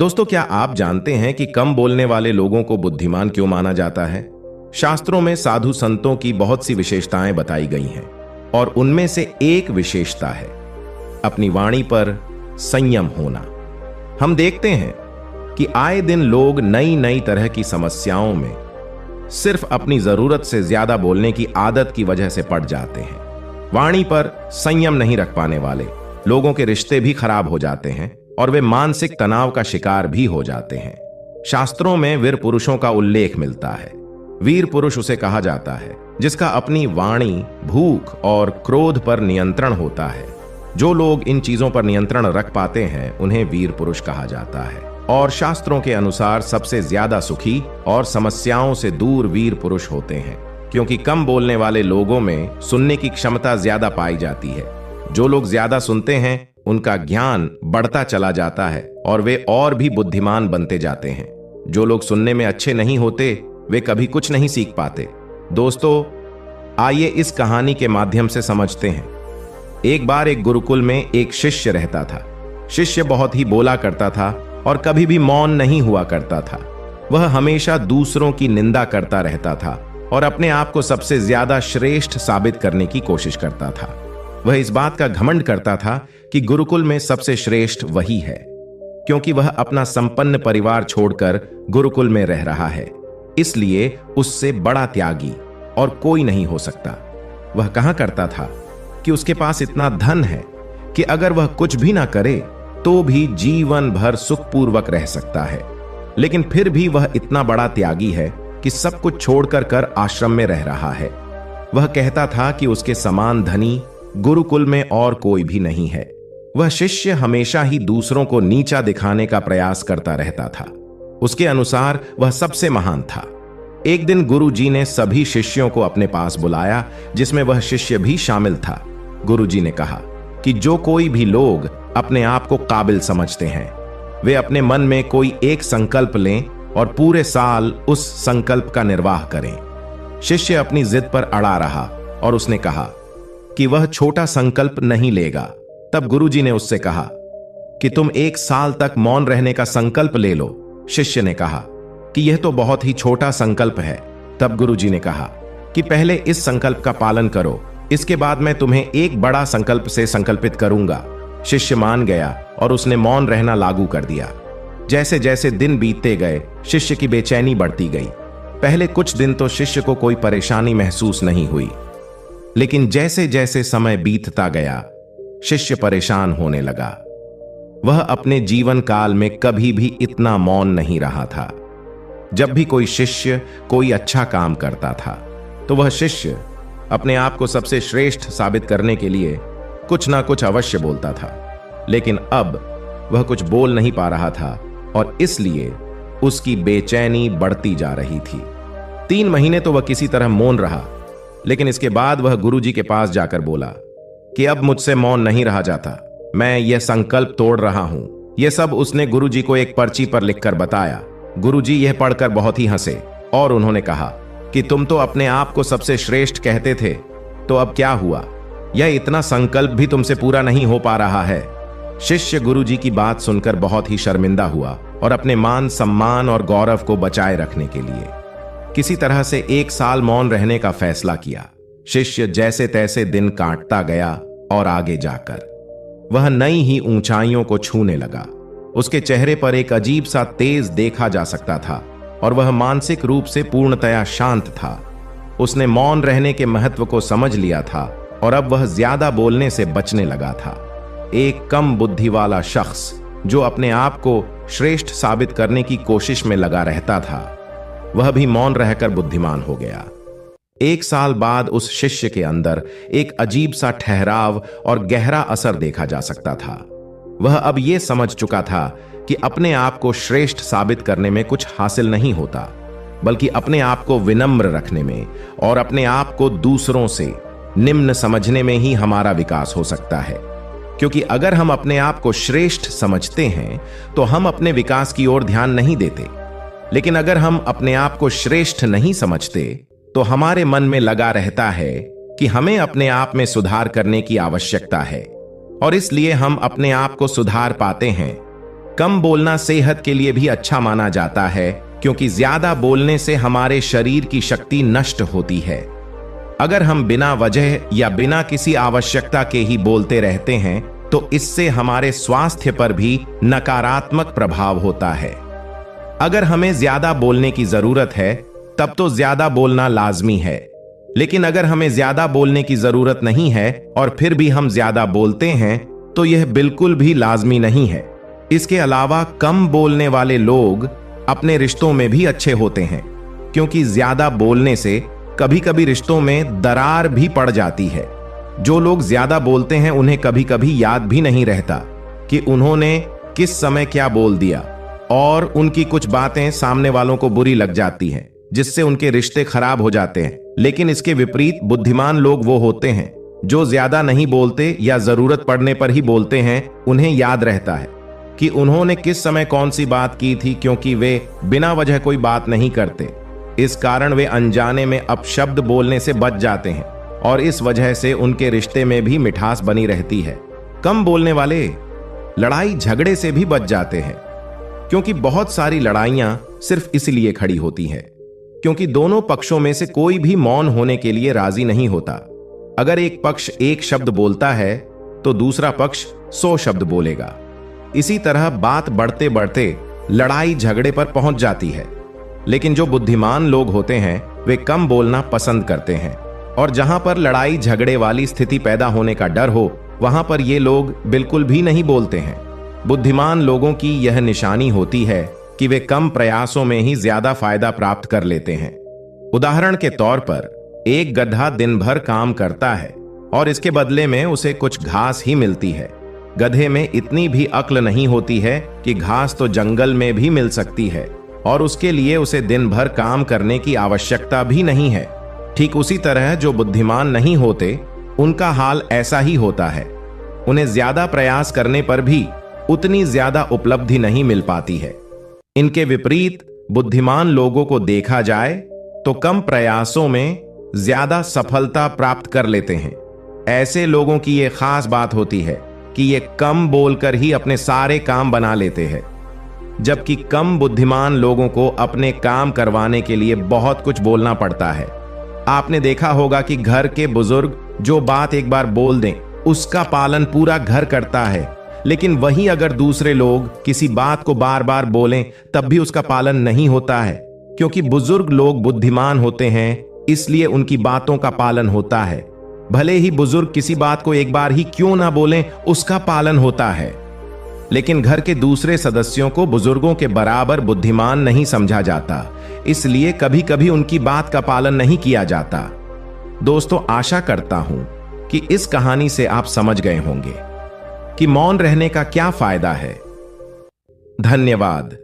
दोस्तों, क्या आप जानते हैं कि कम बोलने वाले लोगों को बुद्धिमान क्यों माना जाता है? शास्त्रों में साधु संतों की बहुत सी विशेषताएं बताई गई हैं और उनमें से एक विशेषता है अपनी वाणी पर संयम होना। हम देखते हैं कि आए दिन लोग नई नई तरह की समस्याओं में सिर्फ अपनी जरूरत से ज्यादा बोलने की आदत की वजह से पड़ जाते हैं। वाणी पर संयम नहीं रख पाने वाले लोगों के रिश्ते भी खराब हो जाते हैं और वे मानसिक तनाव का शिकार भी हो जाते हैं। शास्त्रों में वीर पुरुषों का उल्लेख मिलता है। वीर पुरुष उसे कहा जाता है जिसका अपनी वाणी, भूख और क्रोध पर नियंत्रण होता है। जो लोग इन चीजों पर नियंत्रण रख पाते हैं उन्हें वीर पुरुष कहा जाता है। और शास्त्रों के अनुसार सबसे ज्यादा सुखी और समस्याओं से दूर वीर पुरुष होते हैं, क्योंकि कम बोलने वाले लोगों में सुनने की क्षमता ज्यादा पाई जाती है। जो लोग ज्यादा सुनते हैं उनका ज्ञान बढ़ता चला जाता है और वे और भी बुद्धिमान बनते जाते हैं। जो लोग सुनने में अच्छे नहीं होते वे कभी कुछ नहीं सीख पाते। दोस्तों, आइए इस कहानी के माध्यम से समझते हैं। एक बार एक गुरुकुल में एक शिष्य रहता था। शिष्य बहुत ही बोला करता था और कभी भी मौन नहीं हुआ करता था। वह हमेशा दूसरों की निंदा करता रहता था और अपने आप को सबसे ज्यादा श्रेष्ठ साबित करने की कोशिश करता था। वह इस बात का घमंड करता था कि गुरुकुल में सबसे श्रेष्ठ वही है, क्योंकि वह अपना संपन्न परिवार छोड़कर गुरुकुल में रह रहा है। इसलिए उससे बड़ा त्यागी और कोई नहीं हो सकता। वह कहा करता था कि उसके पास इतना धन है कि अगर वह कुछ भी ना करे तो भी जीवन भर सुखपूर्वक रह सकता है, लेकिन फिर भी वह इतना बड़ा त्यागी है कि सब कुछ छोड़कर कर आश्रम में रह रहा है। वह कहता था कि उसके समान धनी गुरुकुल में और कोई भी नहीं है। वह शिष्य हमेशा ही दूसरों को नीचा दिखाने का प्रयास करता रहता था। उसके अनुसार वह सबसे महान था। एक दिन गुरुजी ने सभी शिष्यों को अपने पास बुलाया, जिसमें वह शिष्य भी शामिल था। गुरुजी ने कहा कि जो कोई भी लोग अपने आप को काबिल समझते हैं वे अपने मन में कोई एक संकल्प लें और पूरे साल उस संकल्प का निर्वाह करें। शिष्य अपनी जिद पर अड़ा रहा और उसने कहा कि वह छोटा संकल्प नहीं लेगा। तब गुरुजी ने उससे कहा कि तुम 1 साल तक मौन रहने का संकल्प ले लो। शिष्य ने कहा कि यह तो बहुत ही छोटा संकल्प है। तब गुरुजी ने कहा कि पहले इस संकल्प का पालन करो, इसके बाद मैं तुम्हें एक बड़ा संकल्प से संकल्पित करूंगा। शिष्य मान गया और उसने मौन रहना लागू कर दिया। जैसे जैसे दिन बीतते गए शिष्य की बेचैनी बढ़ती गई। पहले कुछ दिन तो शिष्य को कोई परेशानी महसूस नहीं हुई, लेकिन जैसे जैसे समय बीतता गया शिष्य परेशान होने लगा। वह अपने जीवन काल में कभी भी इतना मौन नहीं रहा था। जब भी कोई शिष्य कोई अच्छा काम करता था तो वह शिष्य अपने आप को सबसे श्रेष्ठ साबित करने के लिए कुछ ना कुछ अवश्य बोलता था, लेकिन अब वह कुछ बोल नहीं पा रहा था और इसलिए उसकी बेचैनी बढ़ती जा रही थी। 3 महीने तो वह किसी तरह मौन रहा, लेकिन इसके बाद वह गुरुजी के पास जाकर बोला कि अब मुझसे मौन नहीं रहा जाता, मैं यह संकल्प तोड़ रहा हूं। यह सब उसने गुरुजी को एक पर्ची पर लिखकर बताया। गुरुजी यह पढ़कर बहुत ही हंसे और उन्होंने कहा कि तुम तो अपने आप को सबसे श्रेष्ठ कहते थे, तो अब क्या हुआ? यह इतना संकल्प भी तुमसे पूरा नहीं हो पा रहा है। शिष्य गुरुजी की बात सुनकर बहुत ही शर्मिंदा हुआ और अपने मान सम्मान और गौरव को बचाए रखने के लिए किसी तरह से 1 साल मौन रहने का फैसला किया। शिष्य जैसे तैसे दिन काटता गया और आगे जाकर वह नई ही ऊंचाइयों को छूने लगा। उसके चेहरे पर एक अजीब सा तेज देखा जा सकता था और वह मानसिक रूप से पूर्णतया शांत था। उसने मौन रहने के महत्व को समझ लिया था और अब वह ज्यादा बोलने से बचने लगा था। एक कम बुद्धि वाला शख्स जो अपने आप को श्रेष्ठ साबित करने की कोशिश में लगा रहता था, वह भी मौन रहकर बुद्धिमान हो गया। 1 साल बाद उस शिष्य के अंदर एक अजीब सा ठहराव और गहरा असर देखा जा सकता था। वह अब यह समझ चुका था कि अपने आप को श्रेष्ठ साबित करने में कुछ हासिल नहीं होता, बल्कि अपने आप को विनम्र रखने में और अपने आप को दूसरों से निम्न समझने में ही हमारा विकास हो सकता है। क्योंकि अगर हम अपने आप को श्रेष्ठ समझते हैं तो हम अपने विकास की ओर ध्यान नहीं देते, लेकिन अगर हम अपने आप को श्रेष्ठ नहीं समझते तो हमारे मन में लगा रहता है कि हमें अपने आप में सुधार करने की आवश्यकता है और इसलिए हम अपने आप को सुधार पाते हैं। कम बोलना सेहत के लिए भी अच्छा माना जाता है, क्योंकि ज्यादा बोलने से हमारे शरीर की शक्ति नष्ट होती है। अगर हम बिना वजह या बिना किसी आवश्यकता के ही बोलते रहते हैं तो इससे हमारे स्वास्थ्य पर भी नकारात्मक प्रभाव होता है। अगर हमें ज्यादा बोलने की जरूरत है तब तो ज्यादा बोलना लाजमी है, लेकिन अगर हमें ज्यादा बोलने की जरूरत नहीं है और फिर भी हम ज्यादा बोलते हैं तो यह बिल्कुल भी लाजमी नहीं है। इसके अलावा कम बोलने वाले लोग अपने रिश्तों में भी अच्छे होते हैं, क्योंकि ज्यादा बोलने से कभी कभी रिश्तों में दरार भी पड़ जाती है। जो लोग ज्यादा बोलते हैं उन्हें कभी कभी याद भी नहीं रहता कि उन्होंने किस समय क्या बोल दिया, और उनकी कुछ बातें सामने वालों को बुरी लग जाती हैं, जिससे उनके रिश्ते खराब हो जाते हैं। लेकिन इसके विपरीत बुद्धिमान लोग वो होते हैं जो ज्यादा नहीं बोलते या जरूरत पड़ने पर ही बोलते हैं। उन्हें याद रहता है कि उन्होंने किस समय कौन सी बात की थी, क्योंकि वे बिना वजह कोई बात नहीं करते। इस कारण वे अनजाने में अपशब्द बोलने से बच जाते हैं और इस वजह से उनके रिश्ते में भी मिठास बनी रहती है। कम बोलने वाले लड़ाई झगड़े से भी बच जाते हैं, क्योंकि बहुत सारी लड़ाइयां सिर्फ इसलिए खड़ी होती हैं क्योंकि दोनों पक्षों में से कोई भी मौन होने के लिए राजी नहीं होता। अगर एक पक्ष एक शब्द बोलता है तो दूसरा पक्ष 100 शब्द बोलेगा। इसी तरह बात बढ़ते बढ़ते लड़ाई झगड़े पर पहुंच जाती है। लेकिन जो बुद्धिमान लोग होते हैं वे कम बोलना पसंद करते हैं, और जहां पर लड़ाई झगड़े वाली स्थिति पैदा होने का डर हो वहां पर ये लोग बिल्कुल भी नहीं बोलते हैं। बुद्धिमान लोगों की यह निशानी होती है कि वे कम प्रयासों में ही ज्यादा फायदा प्राप्त कर लेते हैं। उदाहरण के तौर पर एक गधा दिन भर काम करता है और इसके बदले में उसे कुछ घास ही मिलती है। गधे में इतनी भी अक्ल नहीं होती है कि घास तो जंगल में भी मिल सकती है और उसके लिए उसे दिन भर काम करने की आवश्यकता भी नहीं है। ठीक उसी तरह जो बुद्धिमान नहीं होते उनका हाल ऐसा ही होता है। उन्हें ज्यादा प्रयास करने पर भी उतनी ज्यादा उपलब्धि नहीं मिल पाती है। इनके विपरीत बुद्धिमान लोगों को देखा जाए तो कम प्रयासों में ज्यादा सफलता प्राप्त कर लेते हैं। ऐसे लोगों की यह खास बात होती है कि ये कम बोलकर ही अपने सारे काम बना लेते हैं, जबकि कम बुद्धिमान लोगों को अपने काम करवाने के लिए बहुत कुछ बोलना पड़ता है। आपने देखा होगा कि घर के बुजुर्ग जो बात एक बार बोल दें उसका पालन पूरा घर करता है, लेकिन वहीं अगर दूसरे लोग किसी बात को बार बार बोलें तब भी उसका पालन नहीं होता है, क्योंकि बुजुर्ग लोग बुद्धिमान होते हैं इसलिए उनकी बातों का पालन होता है। भले ही बुजुर्ग किसी बात को एक बार ही क्यों ना बोलें उसका पालन होता है, लेकिन घर के दूसरे सदस्यों को बुजुर्गों के बराबर बुद्धिमान नहीं समझा जाता, इसलिए कभी कभी उनकी बात का पालन नहीं किया जाता। दोस्तों, आशा करता हूं कि इस कहानी से आप समझ गए होंगे कि मौन रहने का क्या फायदा है। धन्यवाद।